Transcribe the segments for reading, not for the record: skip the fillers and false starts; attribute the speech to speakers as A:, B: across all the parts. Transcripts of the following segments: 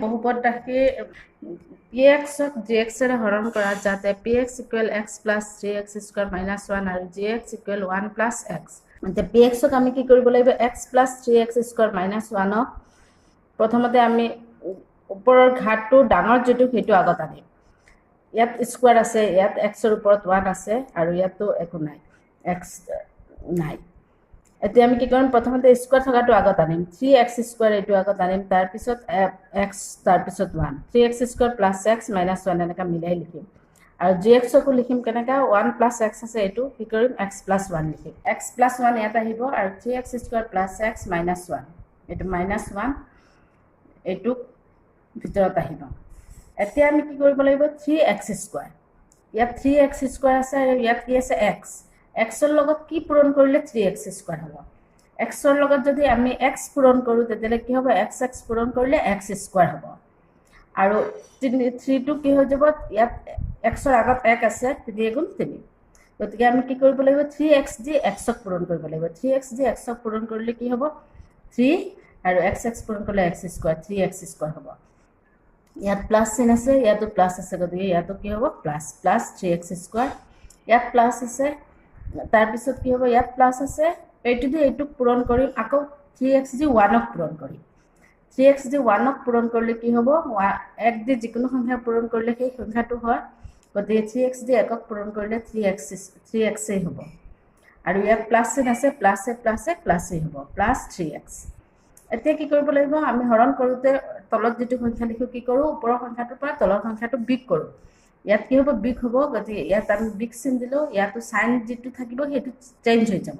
A: বহুপদটাকে px ক gx এৰে হৰণ কৰা যাতে px = x + 3x² - 1 আৰু gx = 1 + x এতিয়া px ক আমি কি কৰিব লাগিব x + 3x² - 1 ক প্ৰথমতে আমি ওপৰৰ ঘাতটো ডাঙৰ যেটো হেতু আগত আনিম ইয়াত স্কয়াৰ আছে ইয়াত x ৰ ওপৰত 1 আছে আৰু ইয়াতো একো নাই x নাই এতিয়া আমি কি কৰিম প্ৰথমতে স্কয়াৰ থকাটো আগত আনিম 3x² এটো আগত আনিম তাৰ পিছত x তাৰ পিছত 1 3x² + x - 1 এনেকা মিলাই লিখিম আৰু gx কো লিখিম কেনেকা 1 + x আছে এটো কি কৰিম x + 1 লিখিম x + 1 ইয়াত আহিব আৰু 3x² + x - 1 এটো -1 এটো ভিতৰত আহিব এতিয়া আমি কি কৰিব লাগিব 3x² ইয়াত 3x² আছে আৰু ইয়াত কি আছে x x ৰ লগত কি পূৰণ কৰিলে 3x² হ'ব x ৰ লগত যদি আমি x পূৰণ কৰো তেতিয়ালে কি হ'ব x পূৰণ কৰিলে x² হ'ব আৰু 3 টো কি হৈ যাব ইয়াত x ৰ আগত 1 আছে 3 গুণ 3 গতিকে আমি কি কৰিব লাগিব 3x দি x ক পূৰণ কৰিব লাগিব 3x দি x ক পূৰণ কৰিলে কি হ'ব 3 আৰু x পূৰণ কৰিলে x² 3x² হ'ব ইয়াত প্লাস চিন আছে ইয়াতো প্লাস আছে গতিকে ইয়াতো কি হ'ব প্লাস 3x² ইয়াত প্লাস আছে তাৰ পিছত কি হ'ব ইয়াত প্লাস আছে এইটো দি এইটো পূৰণ কৰিম আকৌ 3x দি 1 ক পূৰণ কৰিম 3x দি 1 ক পূৰণ কৰিলে কি হ'ব 1 দি যিকোনো সংখ্যা পূৰণ কৰিলে সেই সংখ্যাটো হয় গতিকে 3x দি 1 ক পূৰণ কৰিলে 3x এ হ'ব আৰু ইয়াত প্লাস চিন আছে প্লাসে হ'ব প্লাস 3x এতিয়া কি কৰিব লাগিব আমি হৰণ কৰোতে তলত যেটো সংখ্যা লিখো কি কৰো ওপৰৰ সংখ্যাটোৰ পৰা তলৰ সংখ্যাটো বিগ কৰো ইয়াত কি হ'ব বিগ হ'ব গতিকে ইয়াত আমি বিগ চিন দিলো ইয়াতো সাইন যেটো থাকিব হেতু চেঞ্জ হৈ যাব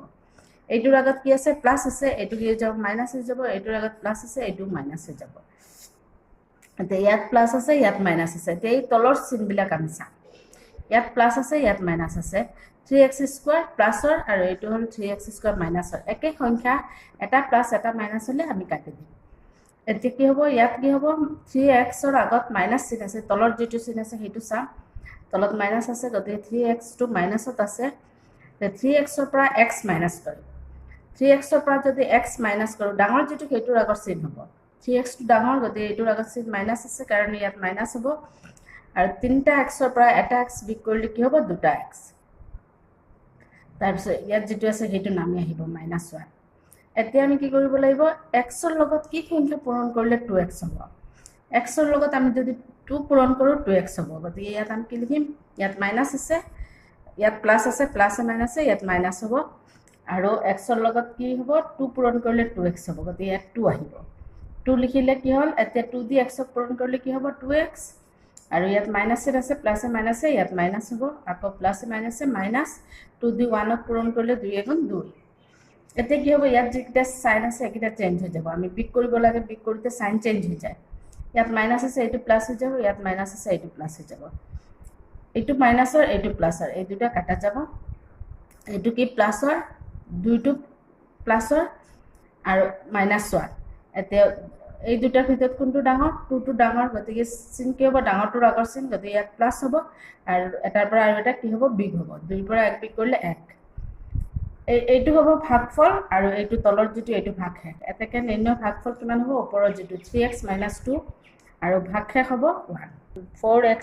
A: এইটোৰ আগত কি আছে প্লাস আছে এটো কি হৈ যাব মাইনাস হৈ যাব এইটোৰ আগত প্লাস আছে এটো মাইনাস হৈ যাব এতিয়া ইয়াত প্লাস আছে ইয়াত মাইনাস আছে এতিয়া এই তলৰ চিন বিলাক আমি চাম ইয়াত প্লাস আছে ইয়াত মাইনাস আছে 3x² প্লাসৰ আৰু এটো হল 3x² মাইনাসৰ একে সংখ্যা এটা প্লাস এটা মাইনাস হলে আমি কাটি দিম এতিয়া কি হ'ব ইয়াত কি হ'ব 3x ৰ আগত মাইনাস চিন আছে তলৰ যেটো চিন আছে হেতু চাম তলত মাইনাস আছে গতিকে 3x টো মাইনাসত আছে তে 3x ৰ পৰা x মাইনাস কৰিম 3x ৰ পৰা যদি x মাইনাস কৰো ডাঙৰ যেটো হেতুৰ আগত চিন হ'ব 3x টো ডাঙৰ গতিকে এটোৰ আগত চিন মাইনাস আছে কাৰণ ইয়াত মাইনাস হ'ব আৰু 3টা x ৰ পৰা এটা x বিক কৰিলে কি হ'ব 2টা x তাৰপিছত ইয়াত যেটো আছে হেতু নামি আহিব -1 এতিয়া আমি কি কৰিব লাগিব x ৰ লগত কি সংখ্যা পূৰণ কৰিলে 2x হ'ব x ৰ লগত আমি যদি 2 পূৰণ কৰো 2x হ'ব গতিকে ইয়াত আমি কি লিখিম ইয়াত মাইনাস আছে ইয়াত প্লাস আছে প্লাসে মাইনাসে ইয়াত মাইনাস হ'ব আৰু x ৰ লগত কি হ'ব 2 পূৰণ কৰিলে 2x হ'ব গতিকে ইয়াত 2 আহিব 2 লিখিলে কি হ'ল এতিয়া 2 দি x ক পূৰণ কৰিলে কি হ'ব 2x আৰু ইয়াত মাইনাসে আছে প্লাসে মাইনাসে ইয়াত মাইনাস হ'ব আকৌ প্লাসে মাইনাসে মাইনাস 2 দি 1 ক পূৰণ কৰিলে 2 গুণ 2 এতিয়া কি হ'ব ইয়াত যেটা সাইন আছে এটা চেঞ্জ হৈ যাব আমি বিগ কৰিব লাগে বিগ কৰিতে সাইন চেঞ্জ হৈ যায় ইয়াত মাইনাস আছে এটো প্লাস হৈ যাব ইয়াত মাইনাস আছে এটো প্লাস হৈ যাব এটো মাইনাসৰ এটো প্লাসৰ এই দুটা কাটা যাব এটো কি প্লাসৰ দুইটো প্লাসৰ আৰু -1 এতিয়া এই দুটাৰ ভিতৰত কোনটো ডাঙৰ 2 টো ডাঙৰ গতিকে চিন কি হ'ব ডাঙৰটোৰ আগৰ চিন গতিকে ইয়াত প্লাস হ'ব আৰু এটাৰ পৰা আৰু এটা কি হ'ব বিগ হ'ব 2 পৰা 1 বিগ কৰিলে 1 এইটো হ'ব ভাগফল আৰু এইটো তলৰ যেটো এইটো ভাগশেষ এতেকে নিম্ন ভাগফল কিমান হ'ব ওপৰৰ যেটো 3x - 2 আৰু ভাগশেষ হ'ব 1 4x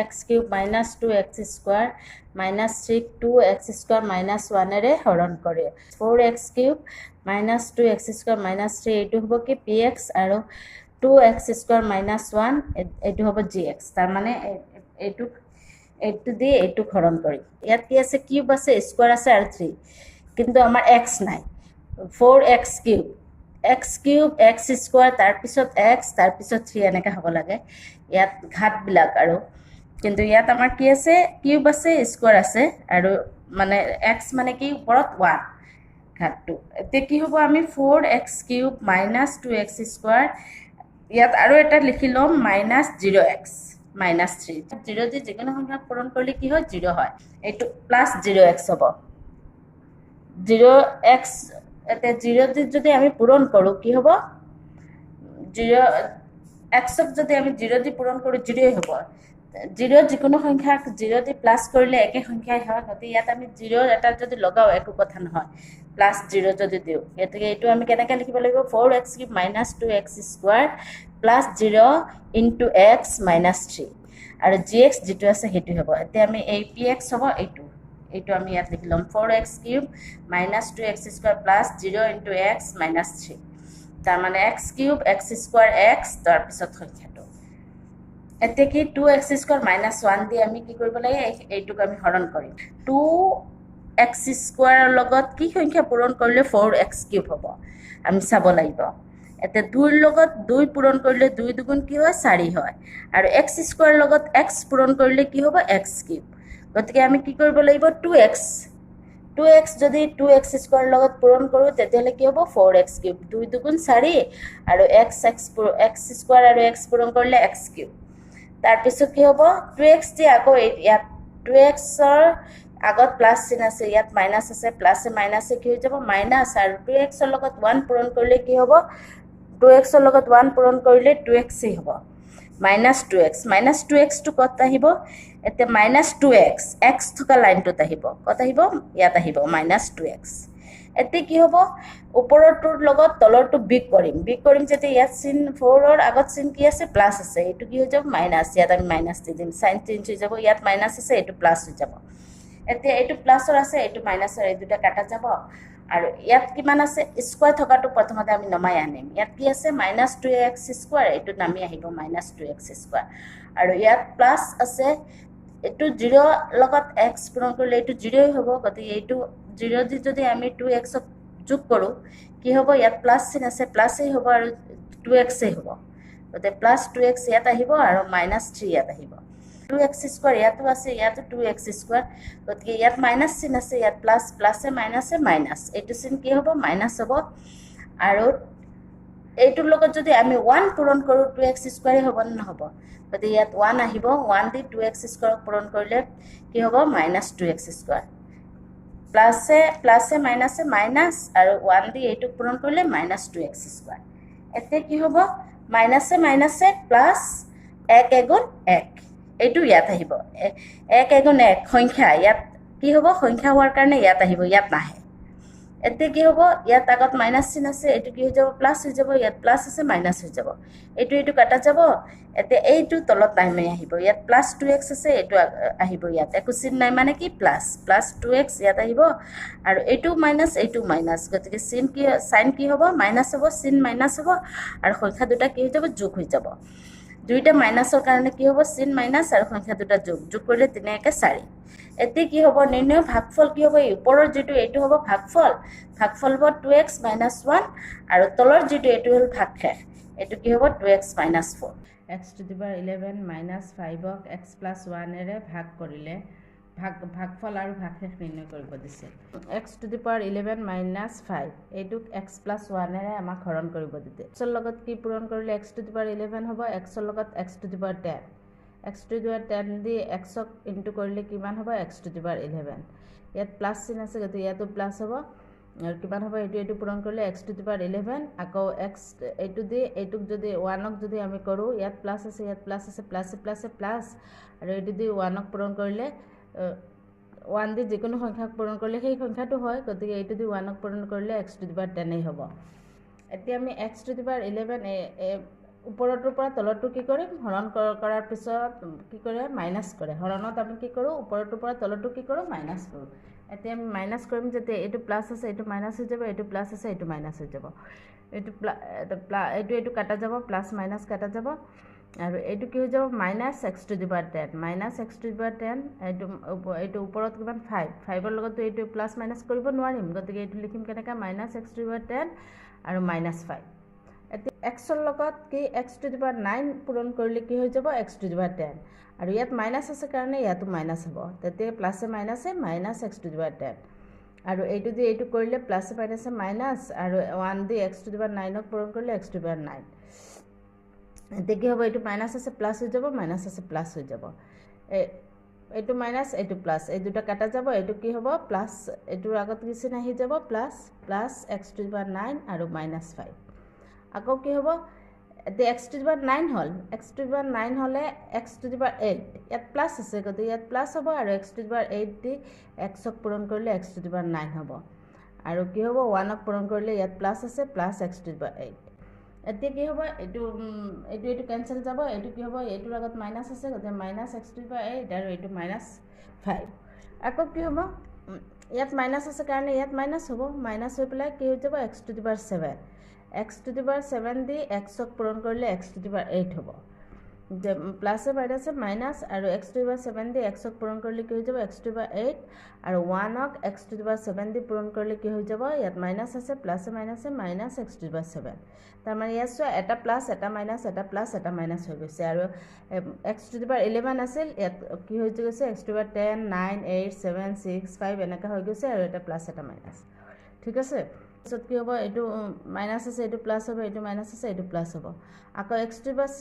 A: x³ - 2x² - 3 2x² - 1 এৰে হৰণ কৰে 4x³ - 2x² - 3 এইটো হ'ব কি px আৰু 2x² - 1 এইটো হ'ব gx তাৰ মানে এইটো দি এইটো হৰণ কৰি ইয়াত কি আছে কিউব আছে স্কয়াৰ আছে আৰু 3 কিন্তু আমাৰ x নাই 4x³ x² তাৰ পিছত x তাৰ পিছত 3 এনেকা হ'ব লাগে ইয়াত ঘাত বিলাক আৰু কিন্তু ইয়াত আমাৰ কি আছে কিউব আছে স্কয়াৰ আছে আৰু মানে x মানে কি ওপৰত 1 ঘাতটো এতিয়া কি হ'ব আমি 4x³ - 2x² ইয়াত আৰু এটা লিখি লম -0x -3 0 দি যিকোনো সংখ্যা পূৰণ কৰিলে কি হয় 0 হয় এইটো +0x হ'ব 0x এতে 0 দি যদি আমি পূৰণ কৰো কি হ'ব 0 x ক যদি আমি 0 দি পূৰণ কৰো 0 হ'ব জিৰ' যিকোনো সংখ্যাক 0 দি প্লাছ কৰিলে একে সংখ্যাই হয় গতিকে ইয়াত আমি 0 এটা যদি লগাও একো কথা নহয় প্লাছ 0 যদি দিওঁ গতিকে এইটো আমি কেনেকৈ লিখিব লাগিব 4x³ - 2x² plus 0 into x minus 3 আৰু gx যিটো আছে সেইটো হ'ব এতিয়া আমি এই px হ'ব এইটো আমি ইয়াত লিখি ল'ম 4x³ - 2x² plus 0 into x minus 3 তাৰমানে x³ x² x তাৰপিছত সংখ্যাটো এতিয়া কি 2x² - 1 দি আমি কি কৰিব লাগে এইটোক আমি হৰণ কৰিম 2x² লগত কি সংখ্যা পূৰণ কৰিলে 4x³ হ'ব আমি চাব লাগিব এতিয়া 2 লগত 2 পূৰণ কৰিলে 2 দুগুণ কি হয় 4 হয় আৰু x² লগত x পূৰণ কৰিলে কি হ'ব x³ গতিকে আমি কি কৰিব লাগিব 2x যদি 2x² লগত পূৰণ কৰোঁ তেতিয়াহ'লে কি হ'ব 4x³ 2 দুগুণ 4 আৰু x² আৰু x পূৰণ কৰিলে x³ তাৰপিছত কি হ'ব 2x দি আকৌ ইয়াত 2xৰ আগত প্লাছ চিন আছে ইয়াত মাইনাছ আছে প্লাছে মাইনাছে কি হৈ যাব মাইনাছ আৰু 2xৰ লগত 1 পূৰণ কৰিলে কি হ'ব 2xৰ লগত 1 পূৰণ কৰিলে 2xই হ'ব -2x টো ক'ত আহিব এতিয়া -2x x থকা লাইনটোত আহিব ক'ত আহিব ইয়াত আহিব -2x এতিয়া কি হ'ব ওপৰৰটোৰ লগত তলৰটো বিগ কৰিম যেতিয়া ইয়াত চিন 4ৰ আগত চিন কি আছে প্লাছ আছে এইটো কি হৈ যাব মাইনাছ ইয়াত আমি মাইনাছ দি দিম সাইন চেঞ্জ হৈ যাব ইয়াত মাইনাছ আছে এইটো প্লাছ হৈ যাব এতিয়া এইটো প্লাছৰ আছে এইটো মাইনাছৰ এই দুটা কাটা যাব আৰু ইয়াত কিমান আছে স্কয়াৰ থকাটো প্ৰথমতে আমি নমাই আনিম ইয়াত কি আছে -2x² এইটো নামি আহিব -2x² আৰু ইয়াত প্লাছ আছে এইটো 0 লগত x পূৰণ কৰিলে এইটো 0ই হ'ব গতিকে এইটো 0 দি যদি আমি 2x যোগ কৰোঁ কি হ'ব ইয়াত প্লাছ চিন আছে প্লাছই হ'ব আৰু 2xই হ'ব গতিকে +2x ইয়াত আহিব আৰু -3 ইয়াত আহিব 2x² ইয়াতো আছে ইয়াতো 2x² গতিকে ইয়াত মাইনাছ চিন আছে ইয়াত প্লাছ প্লাছে মাইনাছে মাইনাছ এইটো চিন কি হ'ব মাইনাছ হ'ব আৰু এইটোৰ লগত যদি আমি 1 পূৰণ কৰোঁ 2x² হ'ব নে নহ'ব গতিকে ইয়াত 1 আহিব 1 দি 2x² পূৰণ কৰিলে কি হ'ব -2x² প্লাছে মাইনাছে মাইনাছ আৰু 1 দি এইটো পূৰণ কৰিলে -2x² এতিয়া কি হ'ব মাইনাছে প্লাছ 1 এগুণ 1 এইটো ইয়াত আহিব 1 এগুণ 1 সংখ্যা ইয়াত কি হ'ব সংখ্যা হোৱাৰ কাৰণে ইয়াত আহিব ইয়াত নাহে এতিয়া কি হ'ব ইয়াত আগত মাইনাছ চিন আছে এইটো কি হৈ যাব প্লাছ হৈ যাব ইয়াত প্লাছ আছে মাইনাছ হৈ যাব এইটো কাটা যাব এতিয়া এইটো তলত নামি আহিব ইয়াত +2x আছে এইটো আহিব ইয়াত একো চিন নাই মানে কি +2x ইয়াত আহিব আৰু এইটো মাইনাছ গতিকে সাইন কি হ'ব মাইনাছ হ'ব চিন মাইনাছ হ'ব আৰু সংখ্যা দুটা কি হৈ যাব যোগ হৈ যাব দুইটা মাইনাছৰ কাৰণে কি হ'ব চিন মাইনাছ আৰু সংখ্যা দুটা যোগ কৰিলে 3 × 4 এতিয়া কি হ'ব নিৰ্ণয় ভাগফল কি হ'ব এই ওপৰৰ যিটো এইটো হ'ব ভাগফল হ'ব 2x - 1 আৰু তলৰ যিটো এইটো হ'ল ভাগশেষ এইটো কি হ'ব 2x - 4 x⁻11 - 5ক x + 1 ভাগ কৰিলে ভাগফল আৰু ভাগশেষ নিৰ্ণয় কৰিব দিছে x⁻11 - 5 এইটোক x + 1 আমাক হৰণ কৰিব দিছে xৰ লগত কি পূৰণ কৰিলে x⁻11 হ'ব xৰ লগত x⁻10 x⁻10 দি xক ইনটু কৰিলে কিমান হ'ব x⁻11 ইয়াত প্লাছ চিন আছে গতিকে ইয়াতো প্লাছ হ'ব আৰু কিমান হ'ব এইটো পূৰণ কৰিলে x⁻11 আকৌ x এইটো দি এইটোক যদি 1ক যদি আমি কৰোঁ ইয়াত প্লাছ আছে ইয়াত প্লাছ আছে প্লাছ আৰু এইটো দি 1ক পূৰণ কৰিলে 1 দি যিকোনো সংখ্যাক পূৰণ কৰিলে সেই সংখ্যাটো হয় গতিকে এইটো দি 1ক পূৰণ কৰিলে x⁻10 হ'ব এতিয়া আমি x⁻11 ওপৰটোৰ পৰা তলৰটো কি কৰিম হৰণ কৰাৰ পিছত কি কৰে মাইনাছ কৰে হৰণত আমি কি কৰোঁ ওপৰটোৰ পৰা তলৰটো কি কৰোঁ মাইনাছ কৰোঁ এতিয়া আমি মাইনাছ কৰিম যেতিয়া এইটো প্লাছ আছে এইটো মাইনাছ হৈ যাব এইটো প্লাছ আছে এইটো মাইনাছ হৈ যাব এইটো কাটা যাব প্লাছ মাইনাছ কাটা যাব আৰু এইটো কি হৈ যাব -x⁻10 -x⁻10 এইটো ওপৰত কিমান 5ৰ লগতো এইটো প্লাছ মাইনাছ কৰিব নোৱাৰিম গতিকে এইটো লিখিম কেনেকৈ -x⁻10 আৰু -5 এতিয়া xৰ লগত কি x⁻9 পূৰণ কৰিলে কি হৈ যাব x⁻10 আৰু ইয়াত মাইনাছ আছে কাৰণে ইয়াতো মাইনাছ হ'ব তেতিয়া প্লাছে মাইনাছে -x⁻10 আৰু এইটো দি এইটো কৰিলে প্লাছে মাইনাছে মাইনাছ আৰু 1 দি x⁻9ক পূৰণ কৰিলে x⁻9 এতিয়া কি হ'ব এইটো মাইনাছ আছে প্লাছ হৈ যাব মাইনাছ আছে প্লাছ হৈ যাব এইটো মাইনাছ এইটো প্লাছ এই দুটা কাটা যাব এইটো কি হ'ব প্লাছ এইটোৰ আগত কি চিন আহি যাব প্লাছ x⁻9 আৰু -5 আকৌ কি হ'ব এতিয়া x টু দি পাৱাৰ 9 হ'ল x টু দি পাৱাৰ 9 হ'লে x টু দি পাৱাৰ 8 ইয়াত প্লাছ আছে গতিকে ইয়াত প্লাছ হ'ব আৰু x to the power 8 the x ক পূৰণ কৰিলে x টু দি পাৱাৰ 9 হ'ব আৰু কি হ'ব 1 ক পূৰণ কৰিলে ইয়াত প্লাছ আছে plus x to the power 8 এতিয়া কি হ'ব এইটো কেনসেল যাব এইটো কি হ'ব এইটোৰ আগত মাইনাছ আছে গতিকে minus x to the power 8 আৰু এইটো মাইনাছ 5 আকৌ কি হ'ব ইয়াত মাইনাছ আছে কাৰণে ইয়াত মাইনাছ হ'ব মাইনাছ হৈ পেলাই কি হৈ যাব x to the power 7 x to the power 7 the x ক পূৰণ কৰিলে x টু দি পাৱাৰ 8 হ'ব যে প্লাছে মাইনাছে মাইনাছ আৰু x to the power 7 the x ক পূৰণ কৰিলে কি হৈ যাব x টু দি পাৱাৰ 8 আৰু 1 ক x টু দি পাৱাৰ 7 দি পূৰণ কৰিলে কি হৈ যাব ইয়াত মাইনাছ আছে প্লাছে মাইনাছে minus x to the power 7 তাৰ মানে ইয়াত চোৱা এটা প্লাছ এটা মাইনাছ এটা প্লাছ এটা মাইনাছ হৈ গৈছে আৰু x টু দি পাৱাৰ 11 আছিল ইয়াত কি হৈ গৈছে x টু দি পাৱাৰ 10 9 8 7 6 5 এনেকা হৈ গৈছে আৰু এটা প্লাছ এটা মাইনাছ ঠিক আছে পিছত কি হ'ব এইটো মাইনাছ আছে এইটো প্লাছ হ'ব এইটো মাইনাছ আছে এইটো প্লাছ হ'ব আকৌ x টু দি পাৱাৰ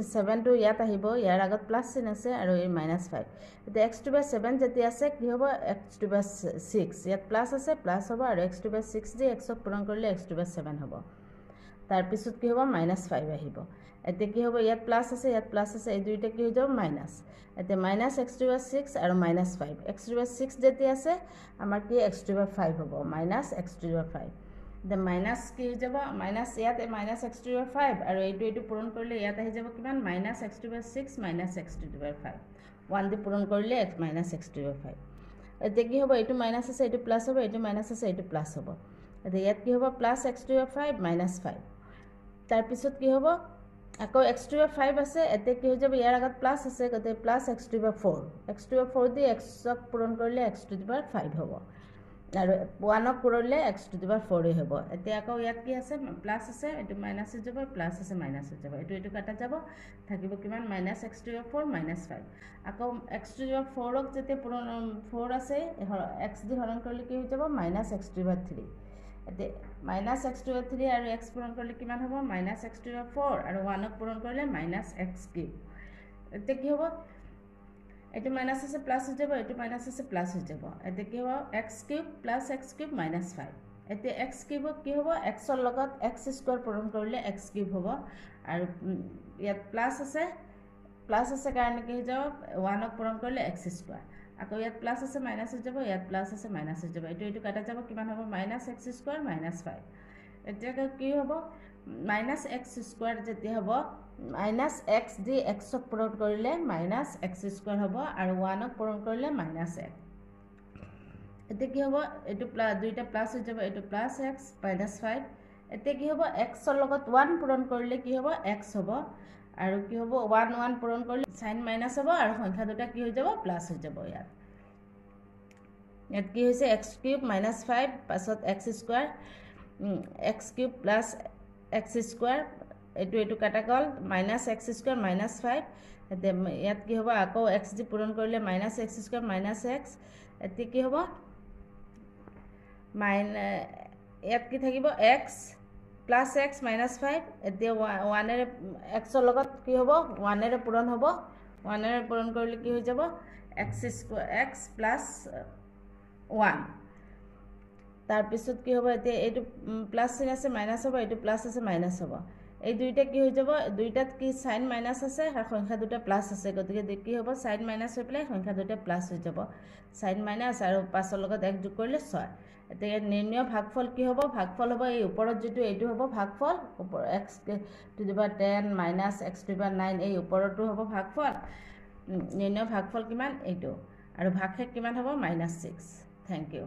A: 7 টো ইয়াত আহিব ইয়াৰ আগত প্লাছ চিন আছে আৰু এই মাইনাছ 5 এতিয়া x টু দি পাৱাৰ 7 যেতিয়া আছে কি হ'ব x টু দি পাৱাৰ 6 ইয়াত প্লাছ আছে প্লাছ হ'ব আৰু x to the power 6 the x ক পূৰণ কৰিলে x টু দি পাৱাৰ 7 হ'ব তাৰপিছত কি হ'ব মাইনাছ 5 আহিব এতিয়া কি হ'ব ইয়াত প্লাছ আছে এই দুইটা কি হৈ যাব মাইনাছ এতিয়া minus x to the power 6 আৰু minus 5 x to the power 6 যেতিয়া আছে আমাৰ কি x টু দি পাৱাৰ 5 হ'ব minus x to the power 5 এতিয়া মাইনাছ কি হৈ যাব মাইনাছ ইয়াত minus x to the power 5 আৰু এইটো পূৰণ কৰিলে ইয়াত আহি যাব কিমান minus x to the power 6 minus x to the power 5 1 দি পূৰণ কৰিলে minus x to the power 5 এতিয়া কি হ'ব এইটো মাইনাছ আছে এইটো প্লাছ হ'ব এইটো মাইনাছ আছে এইটো প্লাছ হ'ব এতিয়া ইয়াত কি হ'ব plus x to the power 5 minus 5 তাৰপিছত কি হ'ব আকৌ x টু দি পাৱাৰ 5 আছে এতিয়া কি হৈ যাব ইয়াৰ আগত প্লাছ আছে গতিকে plus x to the power 4 x to the power 4 the x ক পূৰণ কৰিলে x টু দি পাৱাৰ 5 হ'ব আৰু 1 ক পূৰণলে x টু দি পাৱাৰ 4 হ'ব এতিয়া আকৌ ইয়াত কি আছে প্লাছ আছে এইটো মাইনাছ হৈ যাব প্লাছ আছে মাইনাছ হৈ যাব এইটো কাটা যাব থাকিব কিমান minus x to the power 4 minus 5 আকৌ x টু দি পাৱাৰ 4 ক যেতিয়া 4 আছে x দি হৰণ কৰিলে কি হৈ যাব minus x to the power 3 এতিয়া minus x to the power 3 আৰু x পূৰণ কৰিলে কিমান হ'ব minus x to the power 4 আৰু 1 ক পূৰণ কৰিলে মাইনাছ x কিউব এতিয়া কি হ'ব এইটো মাইনাছ আছে প্লাছ হৈ যাব এইটো মাইনাছ আছে প্লাছ হৈ যাব এতিয়া কি হ'ব x cube plus x cube minus 5 এতিয়া x কিউবক কি হ'ব x ৰ লগত x স্কয়াৰ পূৰণ কৰিলে x কিউব হ'ব আৰু ইয়াত প্লাছ আছে কাৰণে কি হৈ যাব 1 ক পূৰণ কৰিলে x স্কয়াৰ আকৌ ইয়াত প্লাছ আছে মাইনাছ হৈ যাব ইয়াত প্লাছ আছে মাইনাছ হৈ যাব এইটো কাটা যাব কিমান হ'ব মাইনাছ x স্কয়াৰ মাইনাছ 5 এতিয়া কি হ'ব মাইনাছ x স্কয়াৰ যেতিয়া হ'ব মাইনাছ x দি x ক পূৰণ কৰিলে মাইনাছ x স্কয়াৰ হ'ব আৰু 1 ক পূৰণ কৰিলে মাইনাছ 1 এতিয়া কি হ'ব এইটো দুইটা প্লাছ হৈ যাব এইটো প্লাছ x মাইনাছ 5 এতিয়া কি হ'ব x ৰ লগত 1 পূৰণ কৰিলে কি হ'ব x হ'ব আৰু কি হ'ব 1 পূৰণ কৰিলে সাইন মাইনাছ হ'ব আৰু সংখ্যা দুটা কি হৈ যাব প্লাছ হৈ যাব ইয়াত কি হৈছে x কিউব মাইনাছ 5 পাছত x square x cube plus x square এইটো কাটা গ'ল মাইনাছ x স্কয়াৰ মাইনাছ 5 এতিয়া ইয়াত কি হ'ব আকৌ x দি পূৰণ কৰিলে minus x square minus x এতিয়া কি হ'ব ইয়াত কি থাকিব x প্লাছ x মাইনাছ 5 এতিয়া 1 এৰে x ৰ লগত কি হ'ব 1 এৰে পূৰণ হ'ব 1 এৰে পূৰণ কৰিলে কি হৈ যাব x স্কয়াৰ x প্লাছ 1 তাৰপিছত কি হ'ব এতিয়া এইটো প্লাছ চিন আছে মাইনাছ হ'ব এইটো প্লাছ আছে মাইনাছ হ'ব এই দুইটা কি হৈ যাব দুইটাত কি সাইন মাইনাছ আছে আৰু সংখ্যা দুটা প্লাছ আছে গতিকে কি হ'ব সাইন মাইনাছ হৈ পেলাই সংখ্যা দুটা প্লাছ হৈ যাব সাইন মাইনাছ আৰু 5 ৰ লগত 1 যোগ কৰিলে 6 এতিয়া নিৰ্ণয় ভাগফল কি হ'ব ভাগফল হ'ব এই ওপৰত যেটো এইটো হ'ব ভাগফল ওপৰ x to the power 10 minus x to the power 9 এই ওপৰটো হ'ব ভাগফল নিৰ্ণয় ভাগফল কিমান এইটো আৰু ভাগশেষ কিমান হ'ব -6 থ্যাংক ইউ